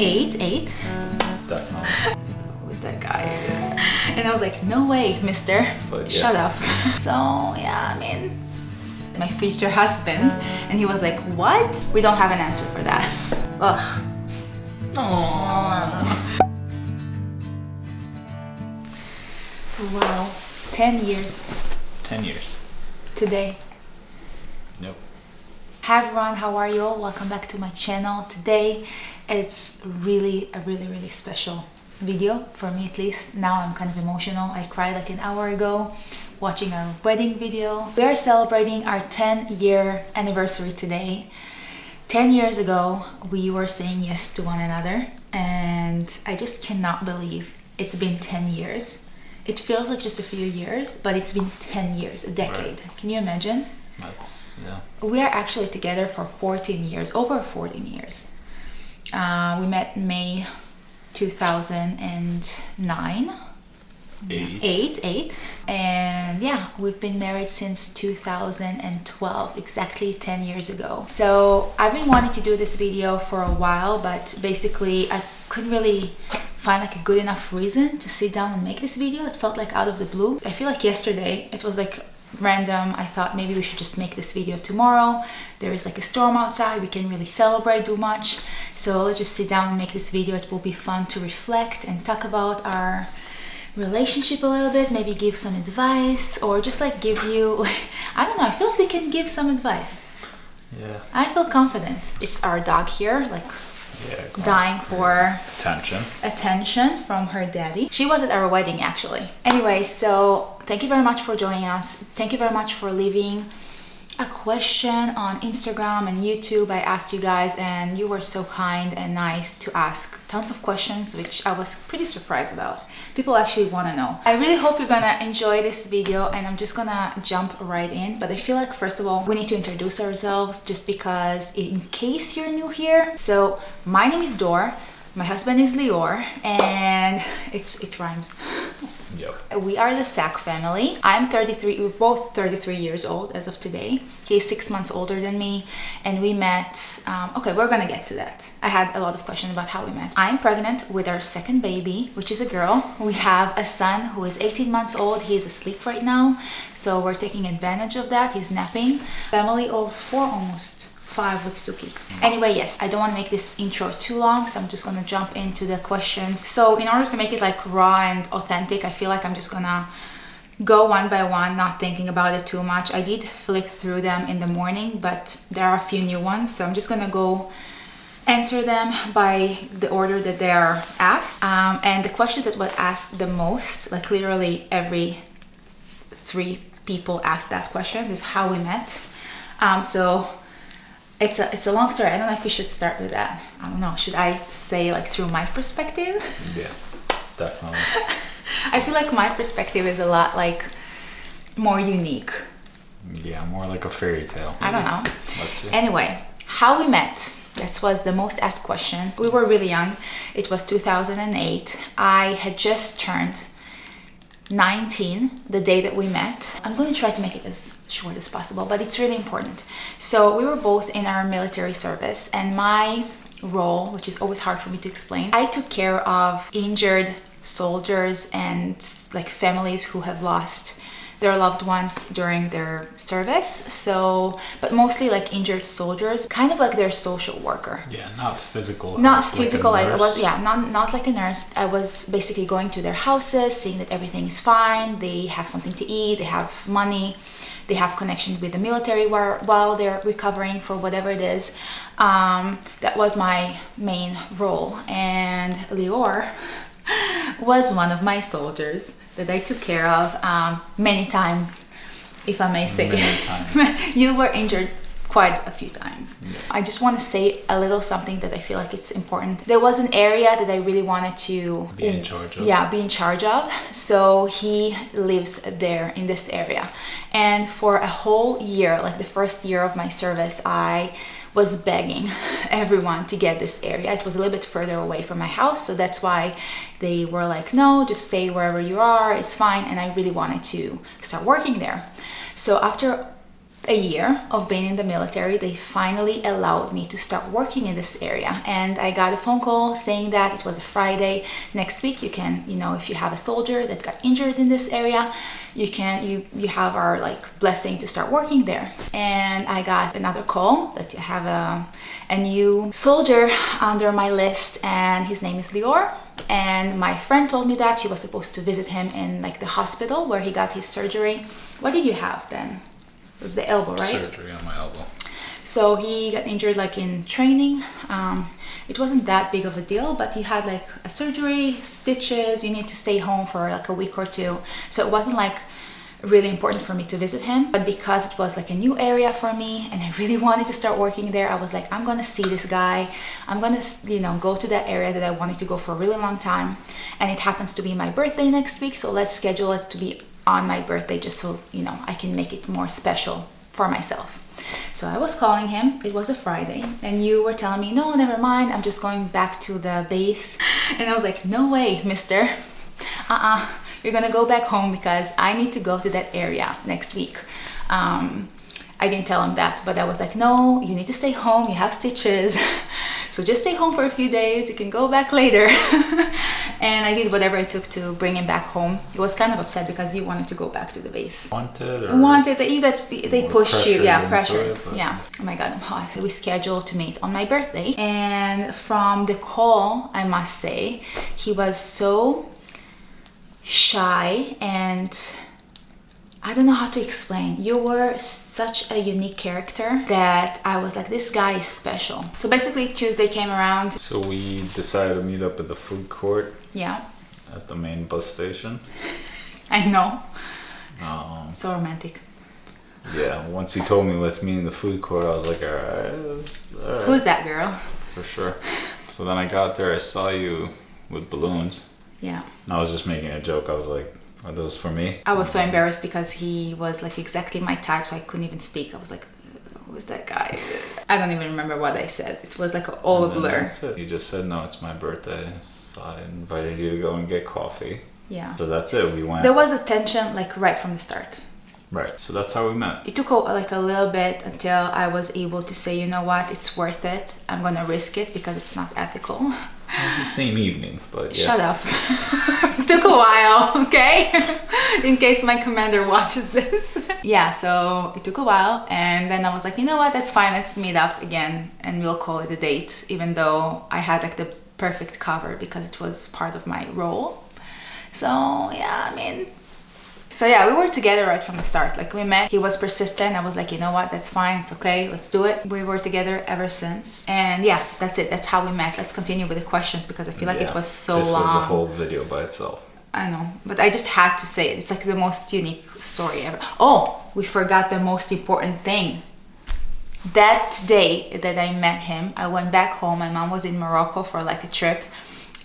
Eight? Definitely. Who's that guy? And I was like, no way, mister. But, yeah. Shut up. So, yeah, I mean, my future husband. And he was like, what? We don't have an answer for that. Ugh. Aww. Wow. 10 years. 10 years. Today. Nope. Hi everyone, how are you all? Welcome back to my channel. Today it's really a really special video, for me at least. Now I'm kind of emotional. I cried like an hour ago watching our wedding video. We are celebrating our 10-year anniversary today. 10 years ago we were saying yes to one another, and I just cannot believe it's been 10 years. It feels like just a few years, but it's been 10 years, a decade. Right. Can you imagine? That's, yeah. We are actually together for 14 years, over 14 years. We met May 2009. Eight. And yeah, we've been married since 2012, exactly 10 years ago. So I've been wanting to do this video for a while, but basically I couldn't really find like a good enough reason to sit down and make this video. It felt like out of the blue. I feel like yesterday it was like random. I thought maybe we should just make this video tomorrow. There is like a storm outside, we can really celebrate too much, so let's just sit down and make this video. It will be fun to reflect and talk about our relationship a little bit, maybe give some advice, or just like give you, I don't know, I feel like we can give some advice. Yeah, I feel confident. It's our dog here, like dying for attention from her daddy. She was at our wedding actually. Anyway, so thank you very much for joining us. Thank you very much for leaving a question on Instagram and YouTube. I asked you guys and you were so kind and nice to ask tons of questions, which I was pretty surprised about. People actually want to know. I really hope you're gonna enjoy this video, and I'm just gonna jump right in. But I feel like first of all we need to introduce ourselves, just because in case you're new here. So my name is Dor, my husband is Lior, and it rhymes. Yep. We are the Sack family. I'm 33, we're both 33 years old as of today. He's 6 months older than me, and we met, okay, we're gonna get to that. I had a lot of questions about how we met. I'm pregnant with our second baby, which is a girl. We have a son who is 18 months old. He is asleep right now, so we're taking advantage of that. He's napping. Family of 4, almost 5 with Suki. Anyway, yes, I don't want to make this intro too long, so I'm just gonna jump into the questions. So in order to make it like raw and authentic, I feel like I'm just gonna go one by one, not thinking about it too much. I did flip through them in the morning, but there are a few new ones, so I'm just gonna go answer them by the order that they are asked. And the question that was asked the most, like literally every 3 people asked that question, is how we met. So it's a long story. I don't know if we should start with that. I don't know. Should I say like through my perspective? Yeah, definitely. I feel like my perspective is a lot like more unique. Yeah, more like a fairy tale. I don't know. Let's see. Anyway, how we met. That was the most asked question. We were really young. It was 2008. I had just turned 19 the day that we met. I'm going to try to make it as short as possible, but it's really important. So we were both in our military service, and my role, which is always hard for me to explain, I took care of injured soldiers and like families who have lost their loved ones during their service. So, but mostly like injured soldiers, kind of like their social worker. Yeah, not physical. Not physical. I was, yeah, not like a nurse. I was basically going to their houses, seeing that everything is fine. They have something to eat. They have money. They have connections with the military while they're recovering for whatever it is. That was my main role. And Lior was one of my soldiers that I took care of many times, if I may say. Many times. You were injured quite a few times. Yeah. I just want to say a little something that I feel like it's important. There was an area that I really wanted to be in charge of. Yeah, be in charge of. So he lives there in this area. And for a whole year, like the first year of my service, I was begging everyone to get this area. It was a little bit further away from my house, so that's why they were like, no, just stay wherever you are, it's fine. And I really wanted to start working there. So after a year of being in the military, they finally allowed me to start working in this area. And I got a phone call saying that it was a Friday. Next week, you can, if you have a soldier that got injured in this area, you have our like blessing to start working there. And I got another call that you have a new soldier under my list, and his name is Lior. And my friend told me that she was supposed to visit him in like the hospital where he got his surgery. What did you have then? The elbow, right? Surgery on my elbow. So he got injured like in training. It wasn't that big of a deal, but he had like a surgery, stitches, you need to stay home for like a week or two. So it wasn't like really important for me to visit him, but because it was like a new area for me and I really wanted to start working there, I was like, I'm gonna see this guy. I'm gonna, go to that area that I wanted to go for a really long time. And it happens to be my birthday next week, so let's schedule it to be on my birthday just so, I can make it more special for myself. So I was calling him, it was a Friday, and you were telling me, no, never mind, I'm just going back to the base. And I was like, no way, mister. You're gonna go back home because I need to go to that area next week. I didn't tell him that, but I was like, no, you need to stay home, you have stitches. So just stay home for a few days, you can go back later. And I did whatever it took to bring him back home. He was kind of upset because he wanted to go back to the base. Wanted that they pushed you, pressured. Yeah. Oh my God, I'm hot. We scheduled to meet on my birthday. And from the call, I must say, he was so shy, and I don't know how to explain. You were such a unique character that I was like, this guy is special. So basically Tuesday came around. So we decided to meet up at the food court. Yeah. At the main bus station. I know. So romantic. Yeah, once he told me let's meet in the food court, I was like, all right. Who's that girl? For sure. So then I got there, I saw you with balloons. Yeah. And I was just making a joke. I was like, are those for me? I was so embarrassed because he was like exactly my type, so I couldn't even speak. I was like, who's that guy? I don't even remember what I said. It was like all a blur. That's it. You just said, no, it's my birthday. So I invited you to go and get coffee. Yeah. So that's it. We went. There was a tension like right from the start. Right. So that's how we met. It took like a little bit until I was able to say, you know what, it's worth it. I'm going to risk it because it's not ethical. It was the same evening, but yeah. Shut up. It took a while, okay? In case my commander watches this. Yeah, so it took a while, and then I was like, you know what, that's fine, let's meet up again and we'll call it a date, even though I had like the perfect cover because it was part of my role. So yeah, we were together right from the start. Like we met, he was persistent. I was like, you know what, that's fine, it's okay, let's do it. We were together ever since. And yeah, that's it. That's how we met. Let's continue with the questions because I feel like it was so long. This was a whole video by itself. I know, but I just had to say it. It's like the most unique story ever. Oh, we forgot the most important thing. That day that I met him, I went back home. My mom was in Morocco for like a trip.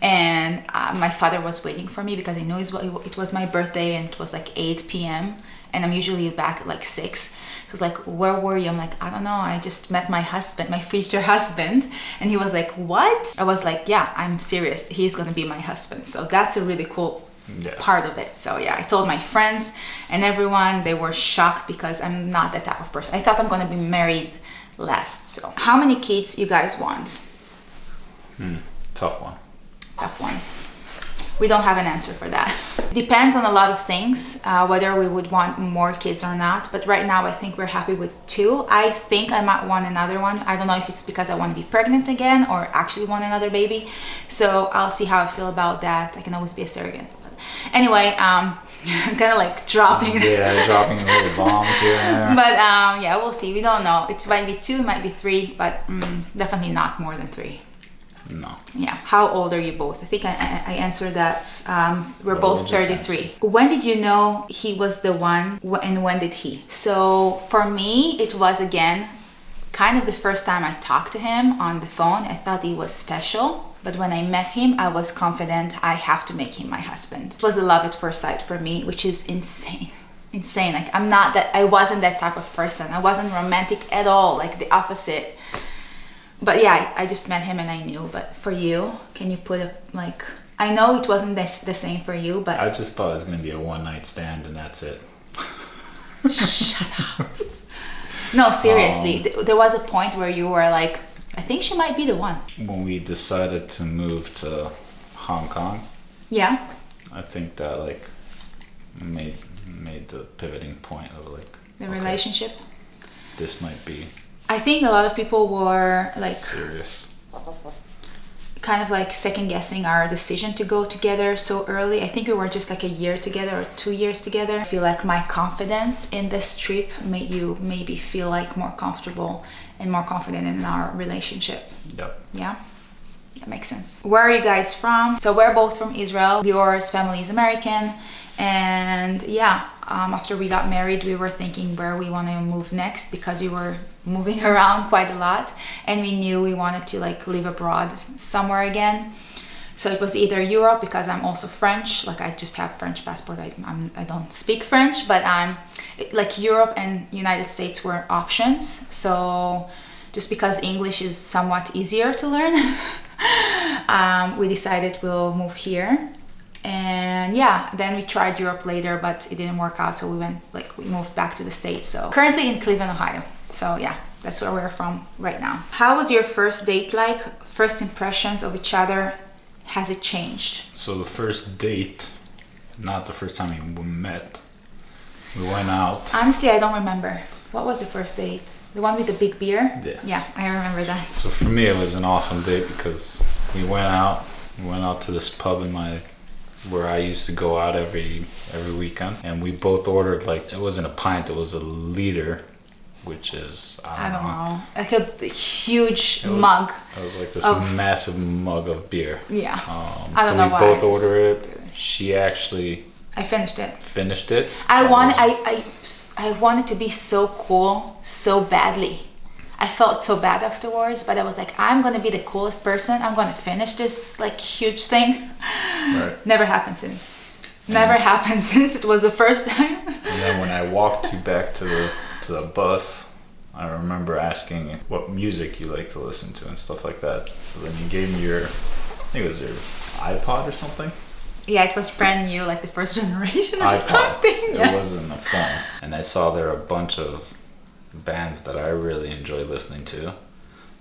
And my father was waiting for me because he knew it was my birthday and it was like 8 p.m. And I'm usually back at like 6. So it's like, where were you? I'm like, I don't know. I just met my husband, my future husband. And he was like, what? I was like, yeah, I'm serious. He's going to be my husband. So that's a really cool part of it. So yeah, I told my friends and everyone, they were shocked because I'm not that type of person. I thought I'm going to be married last. So how many kids you guys want? Tough one. Tough one. We don't have an answer for that. Depends on a lot of things, whether we would want more kids or not. But right now, I think we're happy with 2. I think I might want another one. I don't know if it's because I want to be pregnant again or actually want another baby. So I'll see how I feel about that. I can always be a surrogate. But anyway, I'm kind of like dropping. Dropping little bombs here and there. But yeah, we'll see. We don't know. It might be 2, might be 3, but definitely not more than 3. No. Yeah. How old are you both? I think I answered that. We're both 33. When did you know he was the one, and when did he? So for me, it was again kind of the first time I talked to him on the phone. I thought he was special. But when I met him, I was confident I have to make him my husband. It was a love at first sight for me, which is insane. Like I wasn't that type of person. I wasn't romantic at all, like the opposite. But yeah, I just met him and I knew. But for you, can you put I know it wasn't the same for you, but... I just thought it was going to be a one-night stand and that's it. Shut up. No, seriously. There was a point where you were like, I think she might be the one. When we decided to move to Hong Kong. Yeah. I think that like made the pivoting point of like the relationship. This might be. I think a lot of people were like serious. Kind of like second guessing our decision to go together so early. I think we were just like a year together or 2 years together. I feel like my confidence in this trip made you maybe feel like more comfortable and more confident in our relationship. Yep. Yeah. That makes sense. Where are you guys from? So we're both from Israel. Yours family is American. And yeah, after we got married, we were thinking where we want to move next because we were moving around quite a lot, and we knew we wanted to like live abroad somewhere again. So it was either Europe, because I'm also French, like I just have French passport. I don't speak French, but like Europe and United States were options. So just because English is somewhat easier to learn, we decided we'll move here. And yeah, then we tried Europe later, but it didn't work out, so we moved back to the States. So currently in Cleveland, Ohio. So yeah, that's where we're from right now. How was your first date like? First impressions of each other, has it changed? So the first date, not the first time we met, we went out. Honestly, I don't remember. What was the first date? The one with the big beer? Yeah. Yeah, I remember that. So for me, it was an awesome date because we went out to this pub where I used to go out every weekend, and we both ordered like, it wasn't a pint, it was a liter, which is I don't know, like a huge mug. It was like this massive mug of beer. Yeah. I don't know why. So we both ordered it. She actually. I finished it. I wanted to be so cool so badly. I felt so bad afterwards, but I was like, I'm gonna be the coolest person. I'm gonna finish this like huge thing. Right. Never happened since. Never happened since. It was the first time. And then when I walked you back to the bus, I remember asking what music you like to listen to and stuff like that. So then you gave me I think it was your iPod or something. Yeah, it was brand new, like the first generation or iPod. something. Yeah. It wasn't a phone. And I saw there a bunch of bands that I really enjoy listening to.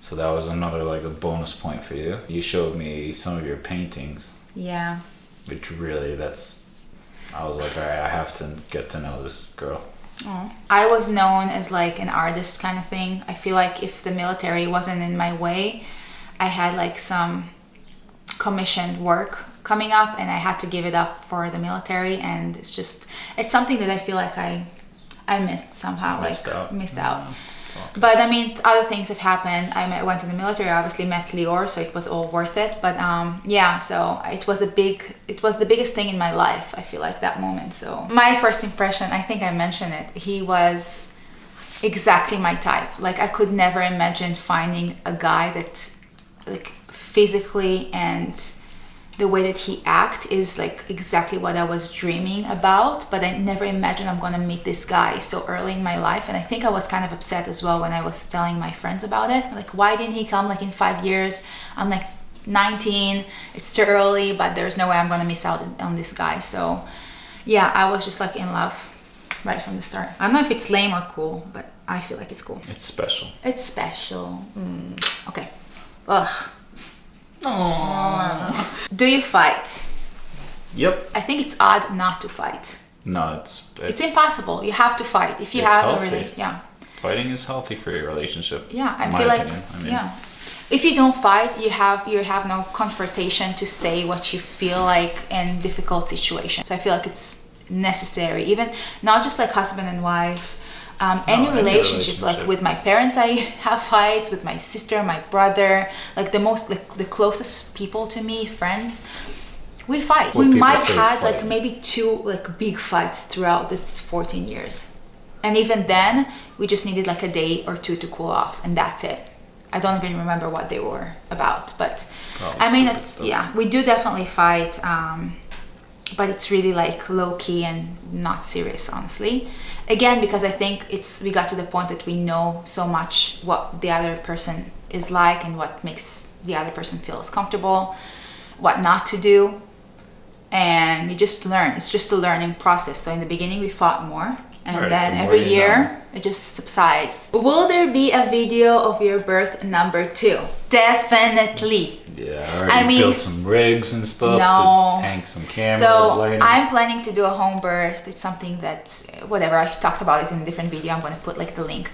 So that was another like a bonus point for you. You showed me some of your paintings. Yeah. Which really, I was like, all right, I have to get to know this girl. Oh. I was known as like an artist kind of thing. I feel like if the military wasn't in my way, I had like some commissioned work coming up and I had to give it up for the military, and it's something that I feel like I missed somehow, missed out. Okay. But I mean, other things have happened. I went to the military, I obviously met Lior, so it was all worth it. But yeah, so it was the biggest thing in my life, I feel like, that moment. So my first impression, I think I mentioned it, he was exactly my type. Like I could never imagine finding a guy that like physically and the way that he acts is like exactly what I was dreaming about, but I never imagined I'm gonna meet this guy so early in my life. And I think I was kind of upset as well when I was telling my friends about it. Like, why didn't he come like in 5 years? I'm like 19, it's too early, but there's no way I'm gonna miss out on this guy. So yeah, I was just like in love right from the start. I don't know if it's lame or cool, but I feel like it's cool. It's special. It's special. Okay. Ugh. Aww. Do you fight? Yep. I think it's odd not to fight. No, it's impossible. You have to fight if you have healthy. a relationship. Yeah. Fighting is healthy for your relationship. Yeah, I feel like yeah. If you don't fight, you have no confrontation to say what you feel like in difficult situations. So I feel like it's necessary, even not just like husband and wife. Any relationship, like with my parents, I have fights, with my sister, my brother, like the closest people to me, friends, we fight. We might have like maybe 2 like big fights throughout this 14 years. And even then, we just needed like a day or 2 to cool off, and that's it. I don't even remember what they were about, but I mean, yeah, we do definitely fight, but it's really like low key and not serious, honestly. Again, because I think we got to the point that we know so much what the other person is like and what makes the other person feel comfortable, what not to do, and you just learn. It's just a learning process. So in the beginning we fought more, And right, then the more every you year know. it just subsides. Will there be a video of your birth number 2? Definitely. Yeah, I already built some rigs and stuff to hang some cameras later. I'm planning to do a home birth. It's something that, whatever, I've talked about it in a different video. I'm going to put like the link.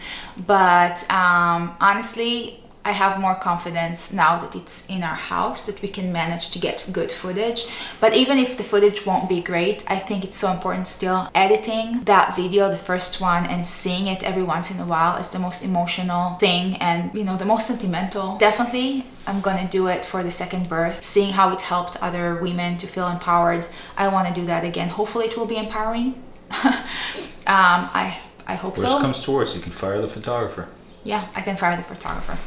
But honestly, I have more confidence now that it's in our house that we can manage to get good footage. But even if the footage won't be great, I think it's so important still. Editing that video, the first one, and seeing it every once in a while is the most emotional thing and, you know, the most sentimental. Definitely, I'm gonna do it for the second birth, seeing how it helped other women to feel empowered. I want to do that again. Hopefully it will be empowering. I hope so. Worst comes to worst, you can fire the photographer. Yeah, I can fire the photographer.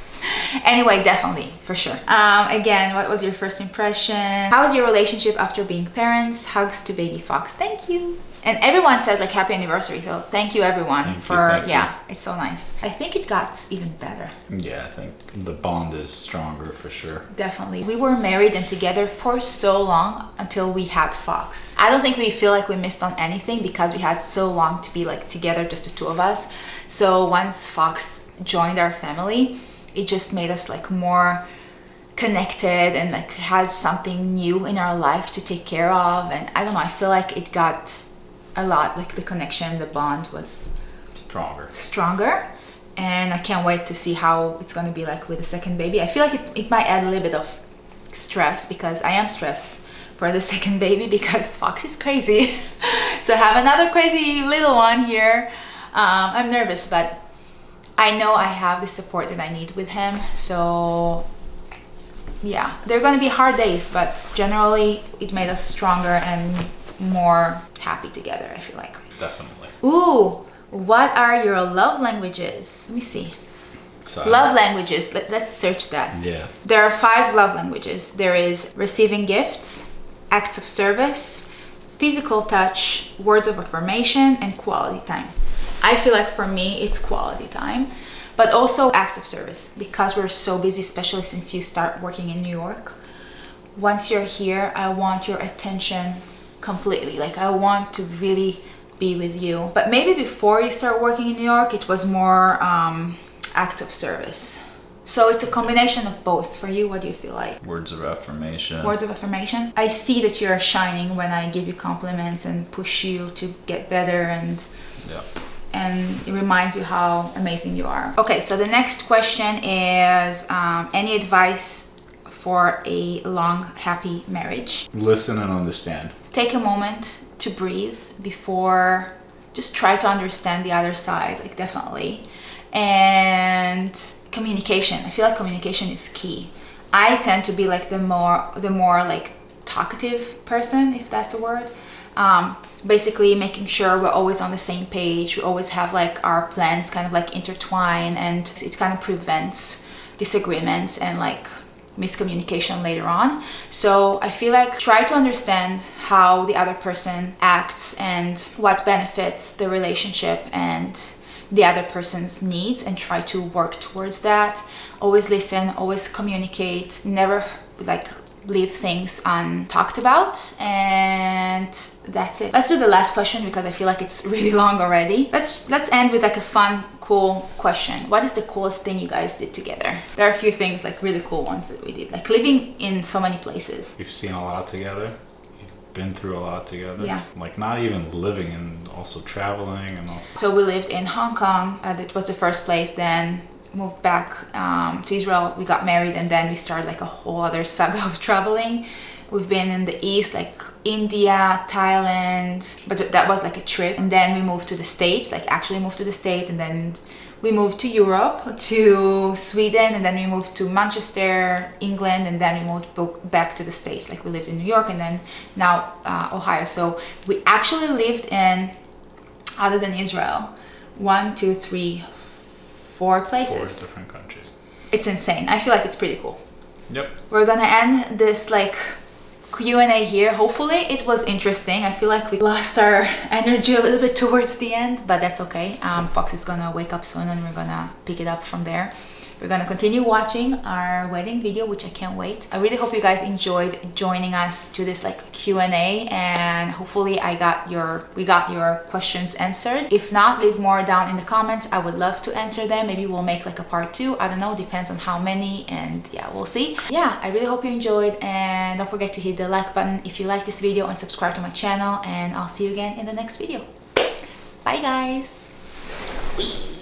Anyway, definitely, for sure. Again, what was your first impression? How was your relationship after being parents? Hugs to baby Fox. Thank you. And everyone said like happy anniversary, so thank you everyone Thank you. It's so nice. I think it got even better. Yeah, I think the bond is stronger for sure. Definitely. We were married and together for so long until we had Fox. I don't think we feel like we missed on anything because we had so long to be like together, just the two of us. So once Fox joined our family, it just made us like more connected and like has something new in our life to take care of. And I don't know, I feel like it got a lot, like the connection, the bond was stronger. And I can't wait to see how it's going to be like with the second baby. I feel like it might add a little bit of stress because I am stressed for the second baby because Fox is crazy. So I have another crazy little one here. I'm nervous, but I know I have the support that I need with him. So yeah, they're going to be hard days, but generally it made us stronger and more happy together, I feel like. Definitely. Ooh, what are your love languages? Let me see. Love languages. Let's search that. Yeah. There are 5 love languages. There is receiving gifts, acts of service, physical touch, words of affirmation, and quality time. I feel like for me, it's quality time, but also acts of service because we're so busy, especially since you start working in New York. Once you're here, I want your attention completely. Like I want to really be with you. But maybe before you start working in New York, it was more acts of service. So it's a combination of both. For you, what do you feel like? Words of affirmation. Words of affirmation. I see that you're shining when I give you compliments and push you to get better and it reminds you how amazing you are. Okay, so the next question is any advice for a long, happy marriage? Listen and understand. Take a moment to breathe before, just try to understand the other side, like definitely. And communication. I feel like communication is key. I tend to be like the more like talkative person, if that's a word. Basically making sure we're always on the same page. We always have like our plans kind of like intertwine, and it kind of prevents disagreements and like miscommunication later on. So I feel like try to understand how the other person acts and what benefits the relationship and the other person's needs, and try to work towards that. Always listen, always communicate, never like leave things untalked about. And that's it. Let's do the last question because I feel like it's really long already. Let's end with like a fun, cool question. What is the coolest thing you guys did together? There are a few things, like really cool ones that we did, like living in so many places. We've seen a lot together. We've been through a lot together. Yeah. Like not even living and also traveling and also. So we lived in Hong Kong. That was the first place. Then moved back to Israel. We got married, and then we started like a whole other saga of traveling. We've been in the East, like India, Thailand, but that was like a trip. And then we moved to the States, like actually moved to the States. And then we moved to Europe, to Sweden, and then we moved to Manchester, England, and then we moved back to the States. Like we lived in New York and then now Ohio. So we actually lived in, other than Israel, 4 places. 4 different countries. It's insane. I feel like it's pretty cool. Yep. We're gonna end this like Q&A here. Hopefully it was interesting. I feel like we lost our energy a little bit towards the end, but that's okay. Fox is gonna wake up soon and we're gonna pick it up from there. we're gonna continue watching our wedding video, which I can't wait. I really hope you guys enjoyed joining us to this like Q&A, and hopefully we got your questions answered. If not, leave more down in the comments. I would love to answer them. Maybe we'll make like a part 2. I don't know, depends on how many, and yeah, we'll see. Yeah, I really hope you enjoyed, and don't forget to hit the like button if you like this video and subscribe to my channel, and I'll see you again in the next video. Bye guys. Whee!